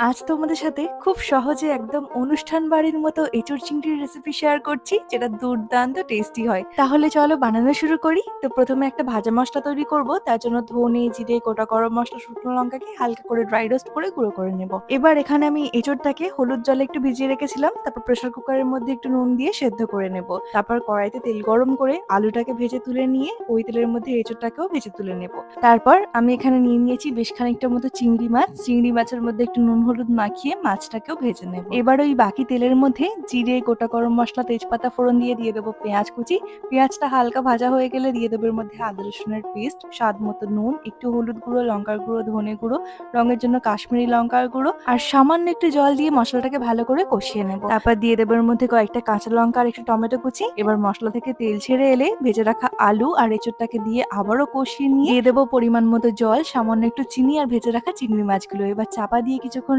আজ তোমাদের সাথে খুব সহজে একদম অনুষ্ঠান বাড়ির মতো এঁচোড় চিংড়ির রেসিপি শেয়ার করছি, যেটা দুর্দান্ত টেস্টি হয়। তাহলে চলো বানানো শুরু করি। তো প্রথমে একটা ভাজা মশলা তৈরি করব। তার জন্য ধনে, জিরে, গোটা গরম মশলা, শুকনো লঙ্কাকে হালকা করে ড্রাই রোস্ট করে গুঁড়ো করে নেব। এবার এখানে আমি এঁচোড়টাকে হলুদ জলে একটু ভিজিয়ে রেখেছিলাম, তারপর প্রেসার কুকারের মধ্যে একটু নুন দিয়ে সেদ্ধ করে নেব। তারপর কড়াইতে তেল গরম করে আলুটাকে ভেজে তুলে নিয়ে ওই তেলের মধ্যে এঁচোড়টাকেও ভেজে তুলে নেব। তারপর আমি এখানে নিয়ে নিয়েছি বেশ খানিকটা মতো চিংড়ি মাছ। চিংড়ি মাছের মধ্যে একটু নুন হলুদ মাখিয়ে মাছটাকেও ভেজে নেব। এবার ওই বাকি তেলের মধ্যে জিরে, গোটা গরম মশলা, তেজপাতা ফোড়ন দিয়ে দেবো পেঁয়াজ কুচি। পেঁয়াজটা হালকা ভাজা হয়ে গেলে দিয়ে দেবো এর মধ্যে আদা রসুনের পেস্ট, স্বাদ মতো নুন, একটু হলুদ গুঁড়ো, লঙ্কার গুঁড়ো, ধনে গুঁড়ো, রঙের জন্য কাশ্মীরি লঙ্কার গুঁড়ো আর সামান্য একটু জল দিয়ে মশলাটাকে ভালো করে কষিয়ে নেব। তারপর দিয়ে দেবো এর মধ্যে কয়েকটা কাঁচা লঙ্কা আর একটু টমেটো কুচি। এবার মশলা থেকে তেল ছেড়ে এলে ভেজে রাখা আলু আর এঁচোড়টাকে দিয়ে আবারও কষিয়ে নিয়ে দিয়ে দেবো পরিমাণ মতো জল, সামান্য একটু চিনি আর ভেজে রাখা চিংড়ি মাছগুলো। এবার চাপা দিয়ে কিছুক্ষণ